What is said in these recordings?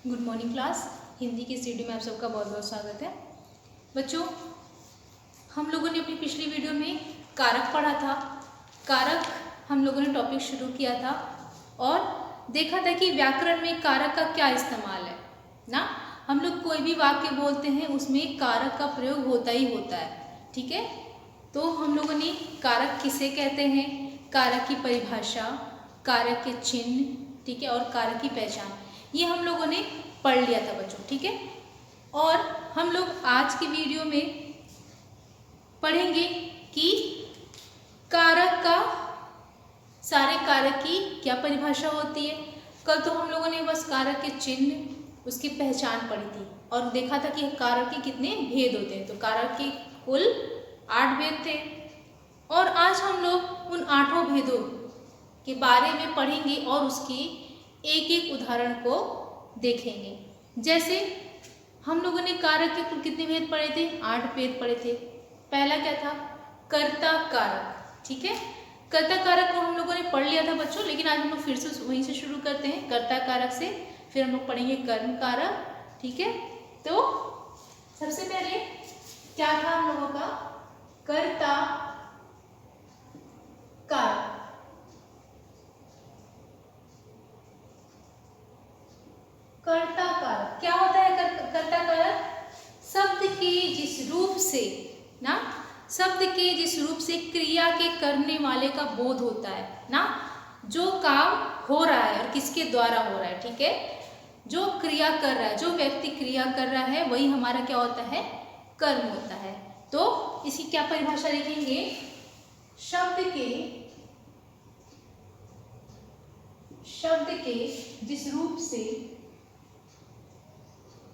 Good morning class. Hindi की CD में आप सबका बहुत बहुत स्वागत है। बच्चों, हम लोगों ने अपनी पिछली वीडियो में कारक पढ़ा था। कारक हम लोगों ने टॉपिक शुरू किया था और देखा था कि व्याकरण में कारक का क्या इस्तेमाल है ना। हम लोग कोई भी वाक्य बोलते हैं उसमें कारक का प्रयोग होता ही होता है, ठीक है। तो हम लोगों ने कारक किसे कहते हैं, कारक की परिभाषा, कारक के चिन्ह, ठीक है, और कारक की पहचान, ये हम लोगों ने पढ़ लिया था बच्चों, ठीक है। और हम लोग आज की वीडियो में पढ़ेंगे कि कारक का, सारे कारक की क्या परिभाषा होती है। कल तो हम लोगों ने बस कारक के चिन्ह, उसकी पहचान पढ़ी थी और देखा था कि कारक के कितने भेद होते हैं। तो कारक के कुल 8 भेद थे और आज हम लोग उन 8 भेदों के बारे में पढ़ेंगे और उसकी एक एक उदाहरण को देखेंगे। जैसे हम लोगों ने कारक के कुल कितने भेद पढ़े थे, 8 भेद पढ़े थे। पहला क्या था, कर्ता कारक, ठीक है। कर्ता कारक को हम लोगों ने पढ़ लिया था बच्चों, लेकिन आज हम लोग फिर से वहीं से शुरू करते हैं, कर्ता कारक से। फिर हम लोग पढ़ेंगे कर्म कारक, ठीक है। तो सबसे पहले क्या था हम लोगों का, कर्ता कारक। कर्ता कारक क्या होता है, कर्ता कारक शब्द के जिस रूप से ना, शब्द के जिस रूप से क्रिया के करने वाले का बोध होता है ना, जो काम हो रहा है और किसके द्वारा हो रहा है, ठीक है। जो क्रिया कर रहा है, जो व्यक्ति क्रिया कर रहा है, वही हमारा क्या होता है, कर्म होता है। तो इसकी क्या परिभाषा लिखेंगे, शब्द के जिस रूप से,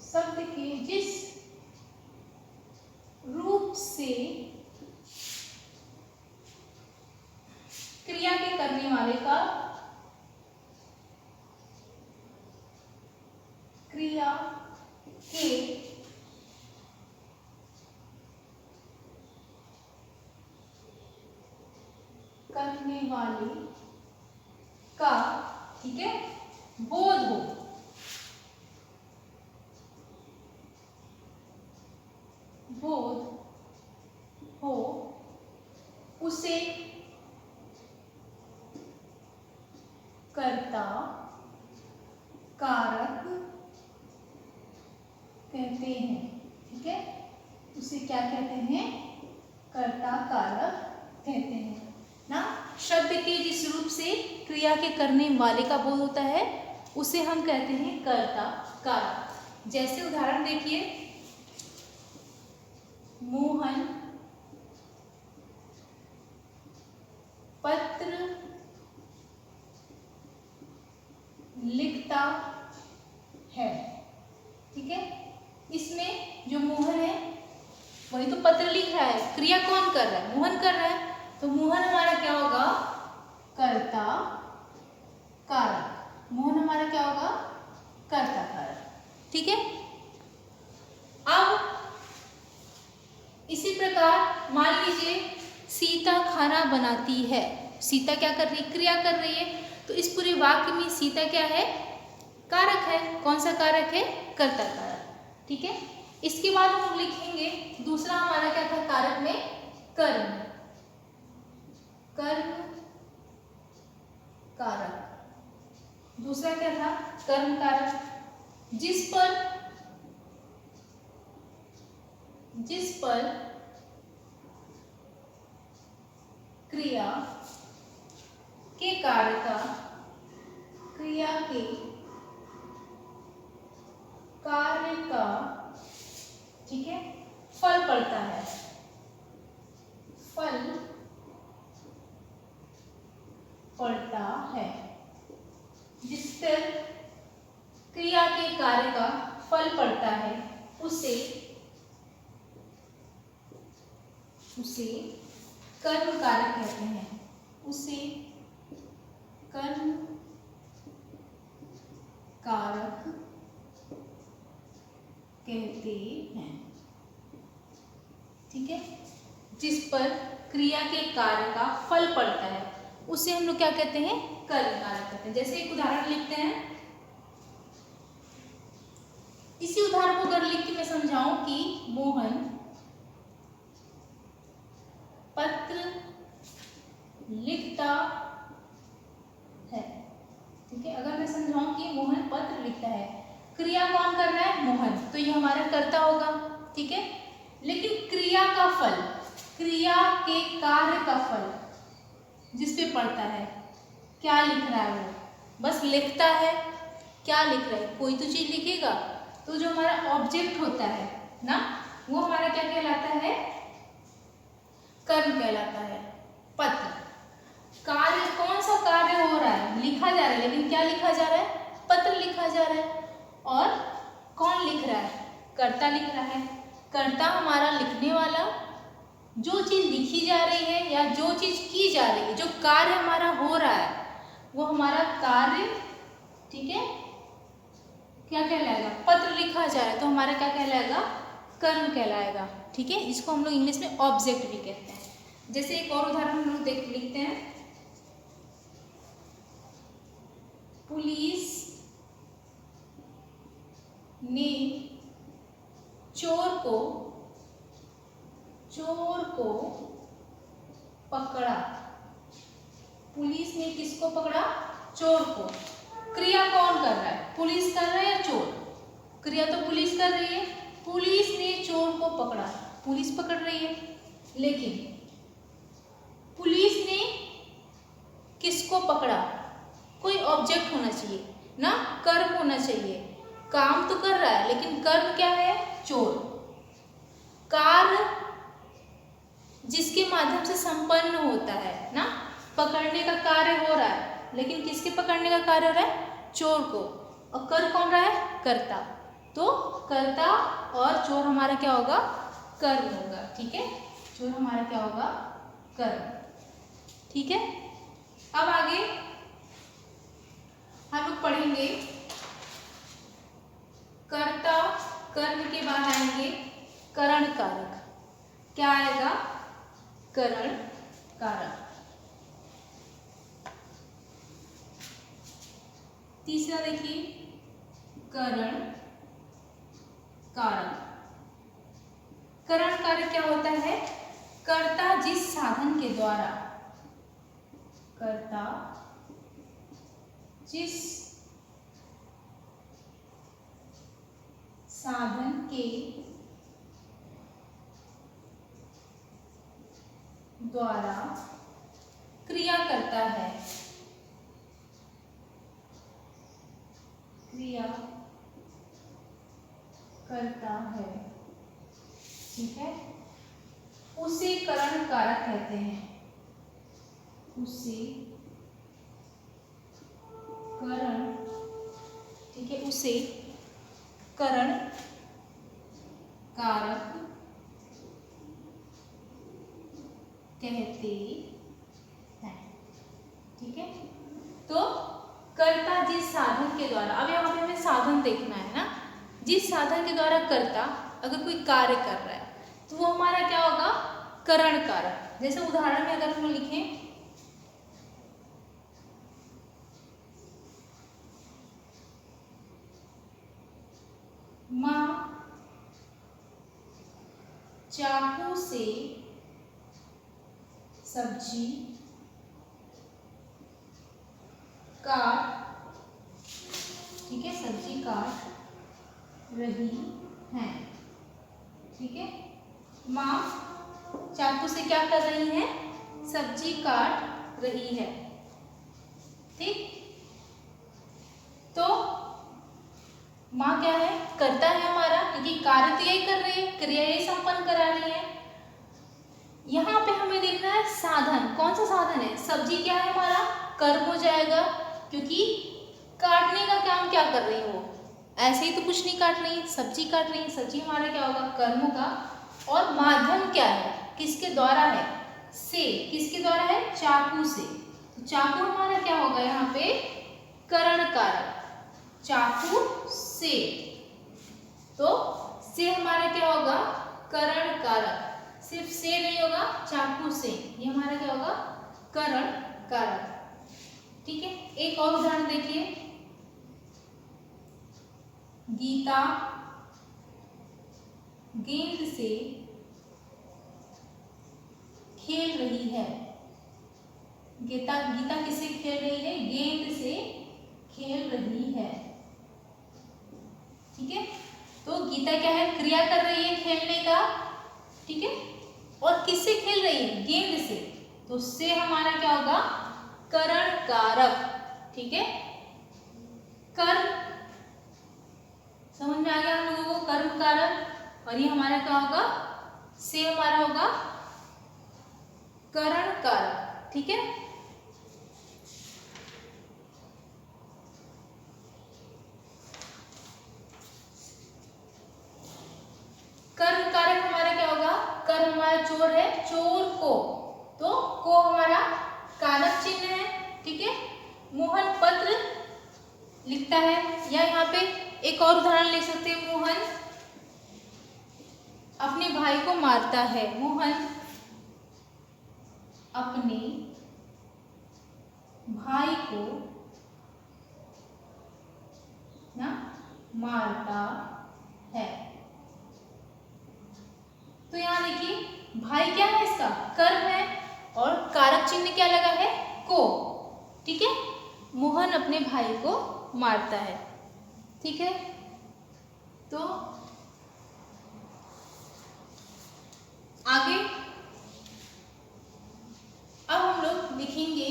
शब्द के जिस रूप से क्रिया के करने वाले का, क्रिया के करने वाले का, ठीक है, बोध हो, उसे कर्ता कारक कहते हैं, ठीक है। उसे क्या कहते हैं, कर्ता कारक कहते हैं ना। शब्द के जिस रूप से क्रिया के करने वाले का बोध होता है उसे हम कहते हैं कर्ता कारक। जैसे उदाहरण देखिए, मोहन पत्र लिखता है, ठीक है। इसमें जो मोहन है वही तो पत्र लिख रहा है, क्रिया कौन कर रहा है, मोहन कर रहा है। तो मोहन हमारा क्या होगा, कर्ता कारक। मोहन हमारा क्या होगा, कर्ता कारक, ठीक है। अब इसी प्रकार मान लीजिए सीता खाना बनाती है, सीता क्या कर रही है, क्रिया कर रही है। तो इस पूरे वाक्य में सीता क्या है, कारक है। कौन सा कारक है, कर्ता कारक, ठीक है। इसके बाद हम लोग लिखेंगे दूसरा हमारा क्या था कारक में, कर्म, कर्म कारक। दूसरा क्या था, कर्म कारक, जिस पर क्रिया के कार्य का, क्रिया के कार्य का, ठीक है, फल पड़ता है, फल पड़ता है। जिस पर क्रिया के कार्य का फल पड़ता है उसे कर्म कारक कहते हैं, उसे कर्म कारक कहते हैं, ठीक है। जिस पर क्रिया के कार्य का फल पड़ता है उसे हम लोग क्या कहते हैं, कर्म कारक कहते हैं। जैसे एक उदाहरण लिखते हैं, इसी उदाहरण को अगर लिख के मैं समझाऊं कि मोहन पत्र लिखता है, ठीक है। अगर मैं समझाऊं कि मोहन पत्र लिखता है, क्रिया कौन कर रहा है? मोहन, तो ये हमारा कर्ता होगा, ठीक है। लेकिन क्रिया का फल, क्रिया के कार्य का फल जिस पे पड़ता है, क्या लिख रहा है वो? बस लिखता है। क्या लिख रहा है? कोई तो चीज लिखेगा। तो जो हमारा ऑब्जेक्ट होता है ना, वो हमारा क्या कहलाता है? कर्म कहलाता है। पत्र, कार्य, कौन सा कार्य हो रहा है? लिखा जा रहा है, लेकिन क्या लिखा जा रहा है? पत्र लिखा जा रहा है। और कौन लिख रहा है? कर्ता लिख रहा है। कर्ता हमारा लिखने वाला, जो चीज लिखी जा रही है या जो चीज की जा रही है, जो कार्य हमारा हो रहा है, वो हमारा कार्य, ठीक है, क्या कहलाएगा? पत्र लिखा जा रहा है, तो हमारा क्या कहलाएगा? कर्म कहलाएगा, ठीक है। इसको हम लोग इंग्लिश में ऑब्जेक्ट भी कहते हैं। जैसे एक और उदाहरण हम लोग लिखते हैं, पुलिस ने चोर को पकड़ा। पुलिस ने किसको पकड़ा? चोर को। क्रिया कौन कर रहा है? पुलिस कर रहा है या चोर? क्रिया तो पुलिस कर रही है। पुलिस ने चोर को पकड़ा, पुलिस पकड़ रही है। लेकिन पुलिस ने किसको पकड़ा? कोई ऑब्जेक्ट होना चाहिए ना, कर्म होना चाहिए। काम तो कर रहा है, लेकिन कर्म क्या है? चोर। कार्य जिसके माध्यम से संपन्न होता है ना, पकड़ने का कार्य हो रहा है, लेकिन किसके पकड़ने का कार्य हो रहा है? चोर को। और कर कौन रहा है? कर्ता। तो कर्ता और चोर हमारा क्या होगा? कर्म होगा, ठीक है। चोर हमारा क्या होगा? कर्म, ठीक है। अब आगे हम लोग पढ़ेंगे कर्ता, कर्म के बाद आएंगे करण कारक। क्या आएगा? करण कारक। तीसरा देखिए, करण कारक। करण कारक क्या होता है? कर्ता जिस साधन के द्वारा, कर्ता जिस साधन के द्वारा क्रिया करता है, क्रिया करता है, ठीक है, उसे करण कारक कहते हैं। उसे करण, ठीक है, उसे करण कारक कहते हैं, ठीक है। तो कर्ता जिस साधन के द्वारा, अब यहाँ पे हमें साधन देखना है ना, जिस साधन के द्वारा कर्ता अगर कोई कार्य कर रहा है, तो वो हमारा क्या होगा? करण कारक। जैसे उदाहरण में अगर हम लिखें, माँ चाकू से सब्जी काट, ठीक है, सब्जी काट रही है, ठीक है। माँ चाकू से क्या कर रही है? सब्जी काट रही है, ठीक। तो माँ क्या है? कर्ता है हमारा, क्योंकि कार्य तो यही कर रही है, क्रिया यही संपन्न करा रही है। यहाँ पे हमें देखना है साधन, कौन सा साधन है? सब्जी क्या है हमारा? कर्म हो जाएगा, क्योंकि काटने का काम क्या कर रही है वो? ऐसे ही तो कुछ नहीं काट रही है, सब्जी काट रही है। सब्जी हमारा क्या होगा? कर्म होगा। और माध्यम क्या है? किसके द्वारा है? से, किसके द्वारा है? चाकू से। तो चाकू हमारा क्या होगा यहाँ पे? करण कारक। चाकू से, तो से हमारा क्या होगा? करण कारक। सिर्फ से नहीं होगा, चाकू से, ये हमारा क्या होगा? करण कारक, ठीक है। एक और उदाहरण देखिए, गीता गेंद से खेल रही है। गीता गीता किससे खेल रही है? गेंद से खेल रही है। ठीक है, तो गीता क्या है? क्रिया कर रही है खेलने का। ठीक है, और किससे खेल रही है? गेंद से। तो से हमारा क्या होगा? करण कारक। ठीक है, कर्म, समझ में आ गया हम लोगों को? कर्म कारक। और ये हमारा क्या होगा? से हमारा होगा करण कारक। ठीक है, कर्म कारक हमारा क्या होगा? कर हमारा चोर है, चोर को, तो को हमारा कारक चिन्ह है। ठीक है, मोहन पत्र लिखता है, या यहाँ पे एक और उदाहरण लिख सकते हैं, मोहन अपने भाई को मारता है। मोहन अपने भाई को ना मारता है। तो यहाँ देखिए भाई क्या है? इसका कर्म है, और कारक चिन्ह क्या लगा है? को। ठीक है, मोहन अपने भाई को मारता है। ठीक है, तो आगे अब हम लोग लिखेंगे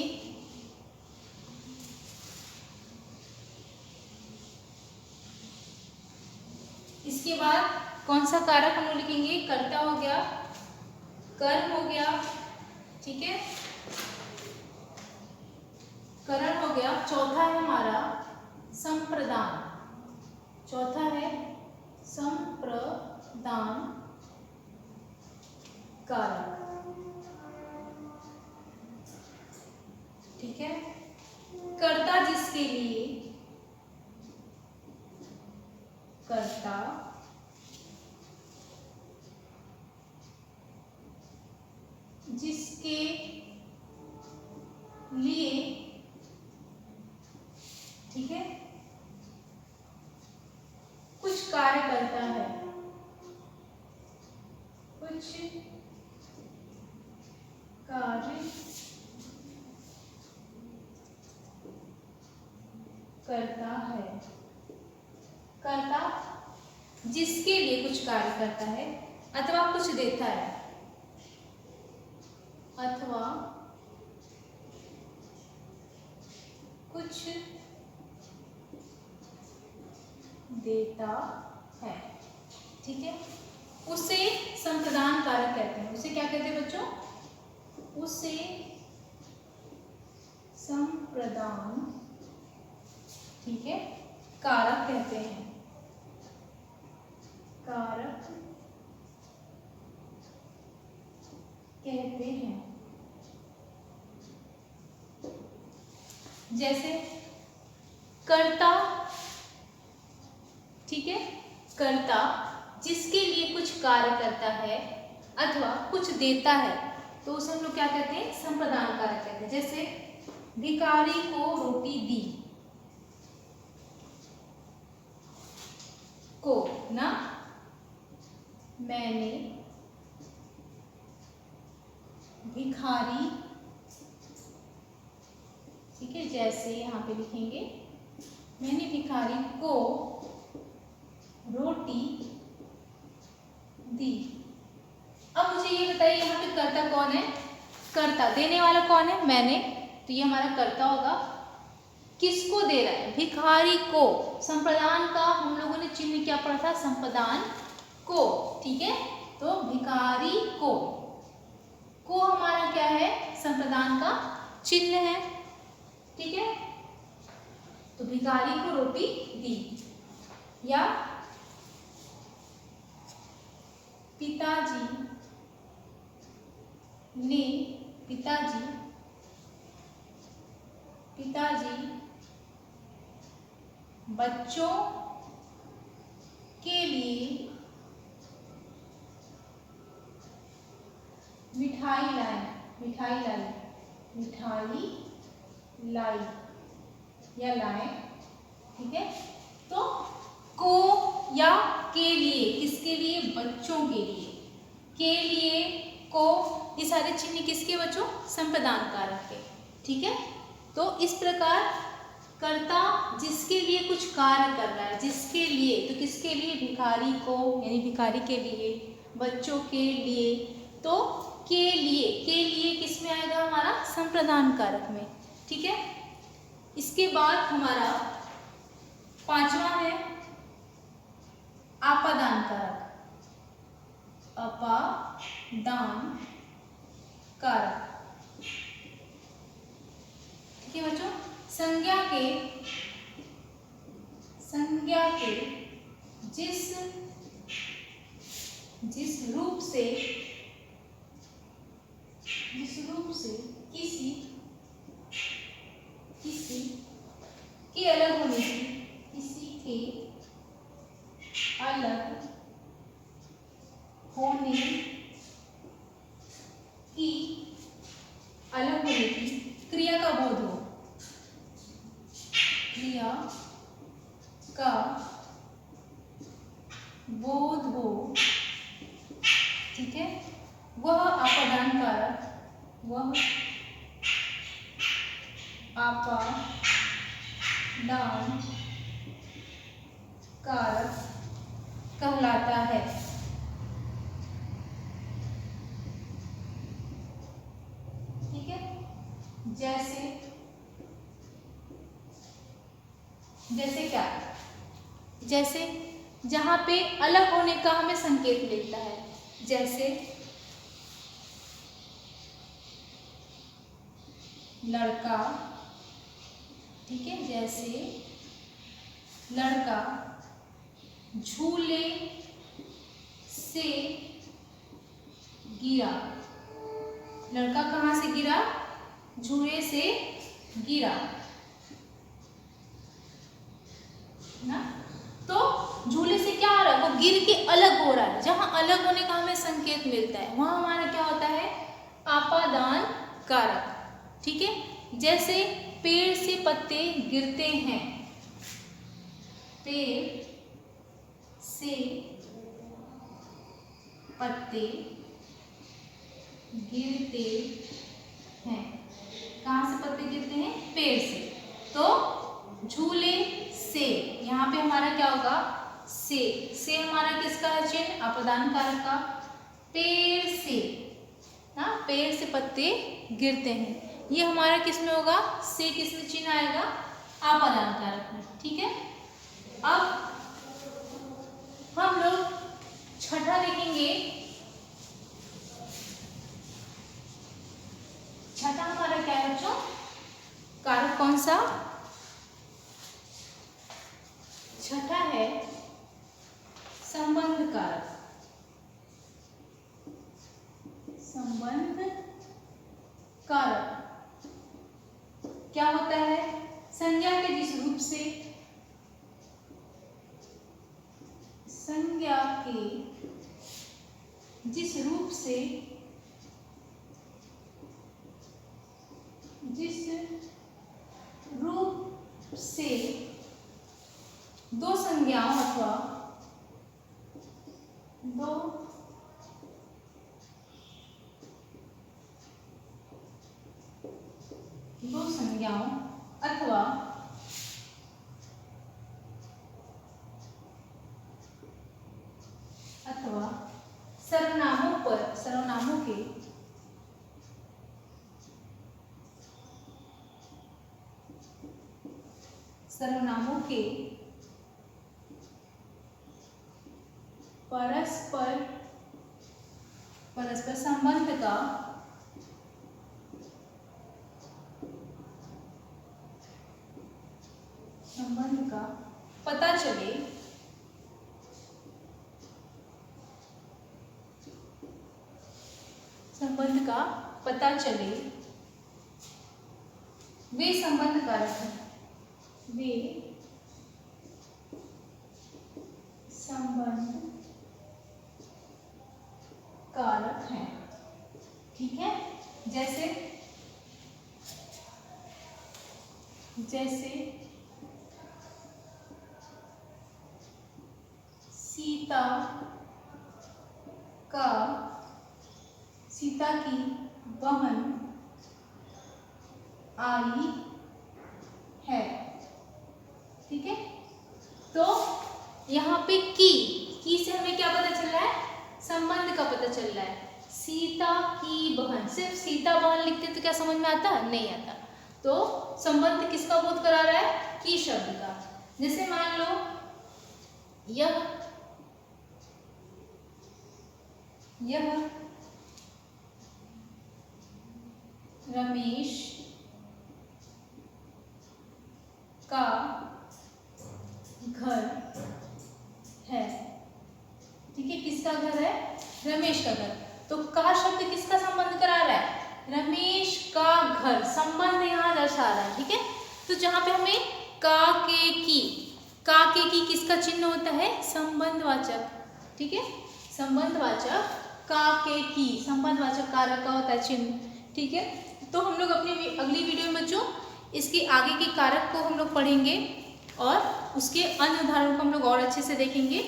इसके बाद कौन सा कारक हम लोग लिखेंगे? कर्ता हो गया, कर्म हो गया, ठीक है, करण हो गया। चौथा है हमारा संप्रदान। चौथा है संप्रदान कारक। ठीक है, कर्ता जिसके लिए, कर्ता जिसके लिए, ठीक है, कुछ कार्य करता है, कुछ कार्य करता है। कर्ता जिसके लिए कुछ कार्य करता है अथवा कुछ देता है, अथवा कुछ देता है। ठीक है, उसे संप्रदान कारक कहते हैं। उसे क्या कहते हैं बच्चों? उसे संप्रदान, ठीक है, कारक कहते हैं। कारक कहते हैं। जैसे कर्ता, ठीक है, कर्ता जिसके लिए कुछ कार्य करता है अथवा कुछ देता है, तो उसे हम लोग क्या कहते हैं? संप्रदान कारक कहते हैं। जैसे भिखारी को रोटी दी, को ना मैंने भिखारी, ठीक है, जैसे यहाँ पे लिखेंगे मैंने भिखारी को रोटी दी। अब मुझे ये बताइए यहाँ पे कर्ता कौन है? कर्ता देने वाला कौन है? मैंने, तो ये हमारा कर्ता होगा। किसको दे रहा है? भिखारी को। संप्रदान का हम लोगों ने चिन्ह क्या पढ़ा था? संप्रदान को। ठीक है, तो भिखारी को हमारा क्या है? संप्रदान का चिन्ह है। ठीक है, तो भिखारी को रोटी दी। या पिताजी ने, पिताजी बच्चों के लिए मिठाई लाई, मिठाई लाई, मिठाई लाई या लाए। ठीक है, तो को या के लिए, किसके लिए, बच्चों के लिए, के लिए, को, ये सारे चिन्ह किसके बच्चों, संप्रदान कारक के। ठीक है, तो इस प्रकार कर्ता जिसके लिए कुछ कार्य कर रहा है, जिसके लिए, तो किसके लिए, भिखारी को, यानी भिखारी के लिए, बच्चों के लिए, तो के लिए किस में आएगा, हमारा संप्रदान कारक में। ठीक है, इसके बाद हमारा पांचवा है आपादान कारक, अपादान कारक। ठीक है बच्चों, संज्ञा के जिस रूप से किसी के अलग होने की, किसी के अलग होने की क्रिया का बोध हो, क्रिया का बोध हो। ठीक है, वह आपादान कारक, वह आपादान कारक कहलाता है। ठीक है, जैसे क्या, जैसे जहां पे अलग होने का हमें संकेत मिलता है, जैसे लड़का। ठीक है, जैसे लड़का झूले से गिरा, लड़का कहाँ से गिरा, झूले से गिरा ना, तो झूले से क्या हो रहा है, वो गिर के अलग हो रहा है। जहां अलग होने का हमें संकेत मिलता है वहां हमारा क्या होता है, आपादान कारक। ठीक है, जैसे पेड़ से पत्ते गिरते हैं, पेड़ से पत्ते गिरते हैं, कहाँ से पत्ते गिरते हैं, पेड़ से, तो झूले से, यहाँ पे हमारा क्या होगा, से हमारा किसका है चिन्ह, आपादान कारक का। पेड़ से ना, पेड़ से पत्ते गिरते हैं, ये हमारा किस में होगा, से किस में चिन्ह आएगा, आपादान कारक में। ठीक है, अब हम लोग छठा देखेंगे। छठा हमारा क्या है बच्चों, कारक कौन सा, छठा है संबंध कारक। संबंध कारक क्या होता है, संज्ञा के जिस रूप से, संज्ञा के जिस रूप से, दो संज्ञाओं अथवा दो संज्ञाओं अथवा सर्वनामों के परस्पर संबंध का पता चले, संबंध का पता चले, वे संबंध कारक हैं, वे संबंध कारक हैं। ठीक है, जैसे सीता की बहन आई है। ठीक है, तो यहाँ पे की से हमें क्या पता चल रहा है, संबंध का पता चल रहा है। सीता की बहन, सिर्फ सीता बहन लिखते तो क्या समझ में आता, नहीं आता। तो संबंध किसका बोध करा रहा है, की शब्द का। जैसे मान लो यह रमेश का घर है। ठीक है, किसका घर है, रमेश का घर। तो का शब्द किसका संबंध करा रहा है, रमेश का घर, संबंध यहाँ दर्शा रहा है। ठीक है, तो जहाँ पे हमें का के की किसका चिन्ह होता है, संबंधवाचक। ठीक है, संबंधवाचक का के की, संबंधवाचक कारक का होता है चिन्ह। ठीक है, तो हम लोग अपनी अगली वीडियो में बच्चों इसके आगे के कारक को हम लोग पढ़ेंगे और उसके अन्य उदाहरणों को हम लोग और अच्छे से देखेंगे।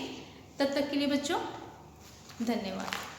तब तक के लिए बच्चों धन्यवाद।